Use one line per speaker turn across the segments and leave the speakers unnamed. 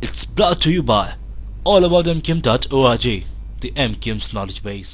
It's brought to you by allaboutmkim.org, the MKIM's knowledge base.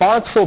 500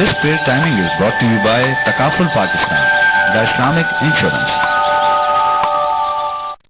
This paid timing is brought to you by Takaful Pakistan, the Islamic Insurance.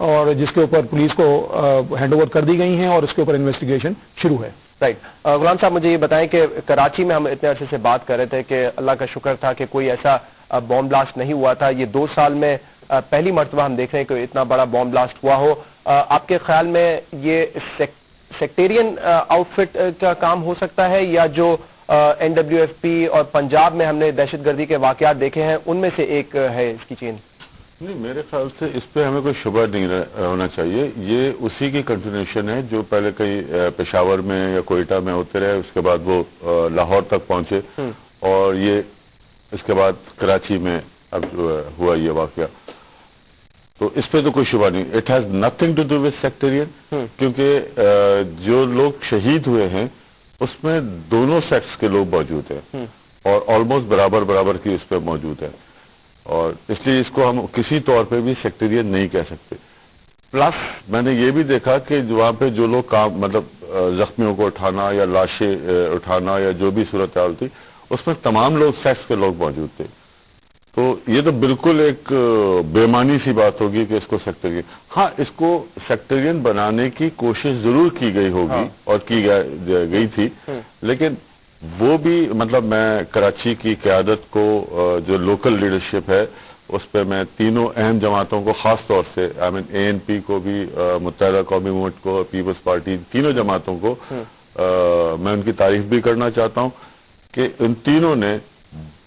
اور جس کے اوپر police کو hand over کر دی گئی ہیں اور اس کے اوپر انویسٹیگیشن شروع ہے.
رائٹ. غلام صاحب مجھے یہ بتائیں کہ کراچی میں ہم اتنے عرصے سے بات کر رہے تھے کہ اللہ کا شکر تھا کہ کوئی ایسا بام بلاسٹ نہیں ہوا تھا. یہ 2 سال میں پہلی مرتبہ ہم دیکھ رہے ہیں کہ اتنا بڑا بام بلاسٹ ہوا ہو. آپ کے خیال میں یہ سیکٹیرین آؤٹ فٹ کا کام ہو سکتا ہے یا جو NWFP اور پنجاب میں ہم نے دہشت گردی کے واقعات دیکھے ہیں ان میں سے ایک ہے اس کی چین؟
نہیں، میرے خیال سے اس پہ ہمیں کوئی شبہ نہیں ہونا چاہیے. یہ اسی کی کنٹینیوشن ہے جو پہلے کہیں پشاور میں یا کوئٹہ میں ہوتے رہے, اس کے بعد وہ لاہور تک پہنچے اور یہ اس کے بعد کراچی میں اب ہوا یہ واقعہ. تو اس پہ تو کوئی شبہ نہیں. It has nothing to do with sectarian, کیونکہ جو لوگ شہید ہوئے ہیں اس میں دونوں سیکٹس کے لوگ موجود ہیں اور آلموسٹ برابر کی اس پہ موجود ہیں, اور اس لیے اس کو ہم کسی طور پہ بھی سیکٹرین نہیں کہہ سکتے. پلس میں نے یہ بھی دیکھا کہ وہاں پہ جو لوگ کام مطلب زخمیوں کو اٹھانا یا لاشیں اٹھانا یا جو بھی صورتحال تھی اس میں تمام لوگ سیکس کے لوگ موجود تھے. تو یہ تو بالکل ایک بےمانی سی بات ہوگی کہ اس کو سیکٹرین, ہاں اس کو سیکٹرین بنانے کی کوشش ضرور کی گئی ہوگی اور کی گئی تھی, لیکن وہ بھی مطلب میں کراچی کی قیادت کو جو لوکل لیڈرشپ ہے اس پہ میں تینوں اہم جماعتوں کو خاص طور سے ANP کو بھی, متحدہ قومی موومنٹ کو, پیپلز پارٹی, تینوں جماعتوں کو میں ان کی تعریف بھی کرنا چاہتا ہوں کہ ان تینوں نے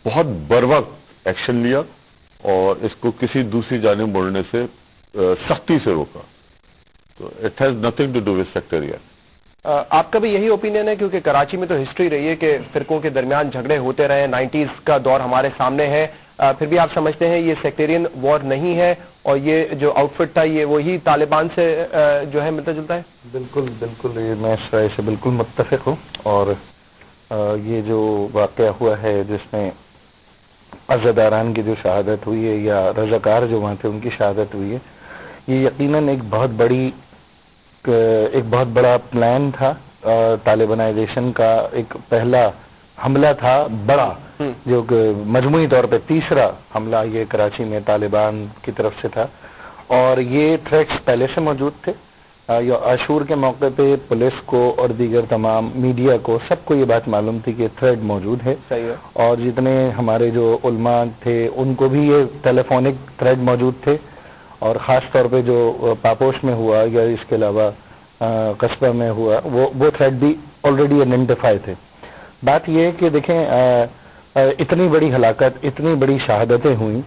بہت بروقت ایکشن لیا اور اس کو کسی دوسری جانب موڑنے سے سختی سے روکا. تو it has nothing to do with sectarian.
آپ کا بھی یہی اوپینین ہے؟ کیونکہ کراچی میں تو ہسٹری رہی ہے کہ فرقوں کے درمیان جھگڑے ہوتے رہے, 90s کا دور ہمارے سامنے ہے, پھر بھی آپ سمجھتے ہیں یہ سیکٹیرین وار نہیں ہے اور یہ جو آؤٹ فٹ تھا یہ وہی طالبان سے جو ہے ملتا جلتا ہے؟
بالکل یہ میں اس رائے سے بالکل متفق ہوں. اور یہ جو واقعہ ہوا ہے جس میں عزاداران کی جو شہادت ہوئی ہے یا رضاکار جو وہاں تھے ان کی شہادت ہوئی ہے, یہ یقیناً ایک بہت بڑا پلان تھا. طالبانائزیشن کا ایک پہلا حملہ تھا بڑا, جو کہ مجموعی طور پہ تیسرا حملہ یہ کراچی میں طالبان کی طرف سے تھا. اور یہ تھریٹس پہلے سے موجود تھے. عاشور کے موقع پہ پولیس کو اور دیگر تمام میڈیا کو سب کو یہ بات معلوم تھی کہ تھریٹ موجود ہے, اور جتنے ہمارے جو علماء تھے ان کو بھی یہ ٹیلی فونک تھریٹ موجود تھے. اور خاص طور پہ جو پاپوش میں ہوا یا اس کے علاوہ قصبہ میں ہوا وہ تھریٹ بھی آلریڈی آئیڈینٹیفائی تھے. بات یہ ہے کہ دیکھیں اتنی بڑی ہلاکت, اتنی بڑی شہادتیں ہوئیں,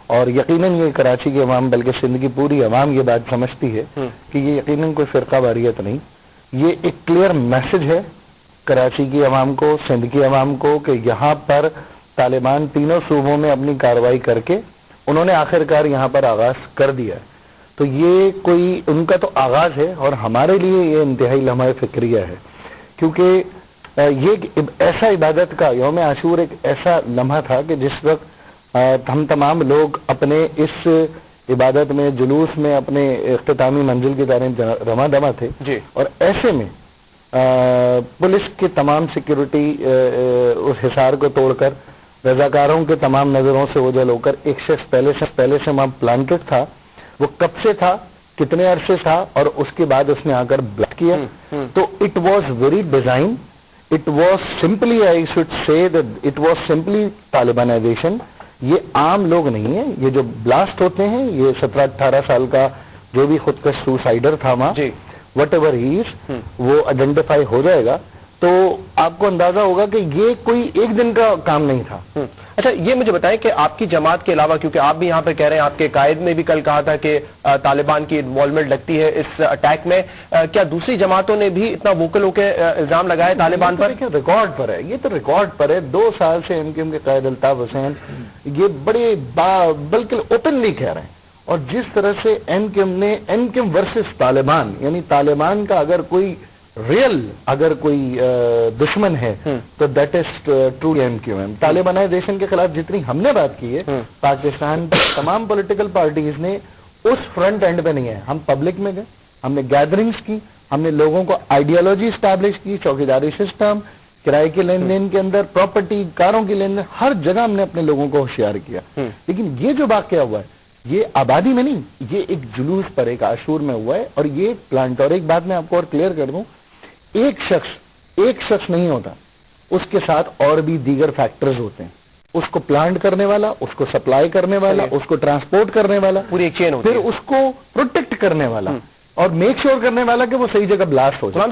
اور یقیناً یہ کراچی کی عوام بلکہ سندھ کی پوری عوام یہ بات سمجھتی ہے کہ یہ یقیناً کوئی فرقہ واریت نہیں, یہ ایک کلیئر میسج ہے کراچی کی عوام کو, سندھ کی عوام کو, کہ یہاں پر طالبان تینوں صوبوں میں اپنی کارروائی کر کے انہوں نے آخرکار یہاں پر آغاز کر دیا ہے. تو یہ کوئی ان کا تو آغاز ہے اور ہمارے لیے یہ انتہائی لمحہ فکریہ ہے, کیونکہ یہ ایسا عبادت کا یوم عاشور ایک ایسا لمحہ تھا کہ جس وقت ہم تمام لوگ اپنے اس عبادت میں, جلوس میں, اپنے اختتامی منزل کی طرف رواں دواں تھے جی. اور ایسے میں پولیس کی تمام سیکیورٹی اس حصار کو توڑ کر رضاکاروں کے تمام نظروں سے اوجھل ہو کر ایک شخص پہلے سے وہاں پلانٹڈ تھا. وہ کب سے تھا, کتنے عرصے تھا, اور اس کے بعد اس نے آ کر بلٹ کیا. تو it was very design, it was simply, I should say that it was simply Talibanization. یہ عام لوگ نہیں ہیں, یہ جو بلاسٹ ہوتے ہیں یہ 17-18 سال کا جو بھی خودکش سوسائڈر تھا وہاں, وٹ ایور ہی از, وہ آئیڈینٹیفائی ہو جائے گا تو آپ کو اندازہ ہوگا کہ یہ کوئی ایک دن کا کام نہیں تھا.
اچھا یہ مجھے بتائیں کہ آپ کی جماعت کے علاوہ, کیونکہ آپ بھی یہاں پہ کہہ رہے ہیں, آپ کے قائد نے بھی کل کہا تھا کہ طالبان کی انوالومنٹ لگتی ہے اس اٹیک میں, کیا دوسری جماعتوں نے بھی اتنا ووکل ہو کے الزام لگائے طالبان پر؟
ریکارڈ پر ہے, یہ تو ریکارڈ پر ہے. 2 سال سے NQM کے قائد الطاف حسین یہ بڑے بلکہ اوپنلی کہہ رہے ہیں. اور جس طرح سے NQM ورسز طالبان, یعنی طالبان کا اگر کوئی ریئل اگر کوئی دشمن ہے تو that is true NQM. Talibanisation کے خلاف جتنی ہم نے بات کی ہے پاکستان تمام پولیٹیکل پارٹیز نے اس فرنٹ اینڈ پہ نہیں ہے. ہم پبلک میں گئے, ہم نے گیدرنگز کی, ہم نے لوگوں کو آئیڈیالوجی اسٹیبلش کی, چوکیداری سسٹم, کرائے کے لین دین کے اندر پراپرٹی, کاروں کی لین دین, ہر جگہ ہم نے اپنے لوگوں کو ہوشیار کیا. لیکن یہ جو واقعہ ہوا ہے یہ آبادی میں نہیں, یہ ایک جلوس پر ایک عاشور میں ہوا ہے. اور یہ پلانٹ, اور ایک بات میں آپ کو اور کلیئر کر دوں, ایک شخص نہیں ہوتا, اس کے ساتھ اور بھی دیگر فیکٹرز ہوتے ہیں. اس کو پلانٹ کرنے والا, اس کو سپلائی کرنے والا, اس کو ٹرانسپورٹ کرنے والا,
پوری ایک چین ہوتی ہے,
پھر اس کو پروٹیکٹ کرنے والا اور میک شیور کرنے والا کہ وہ صحیح جگہ بلاسٹ ہو جائے.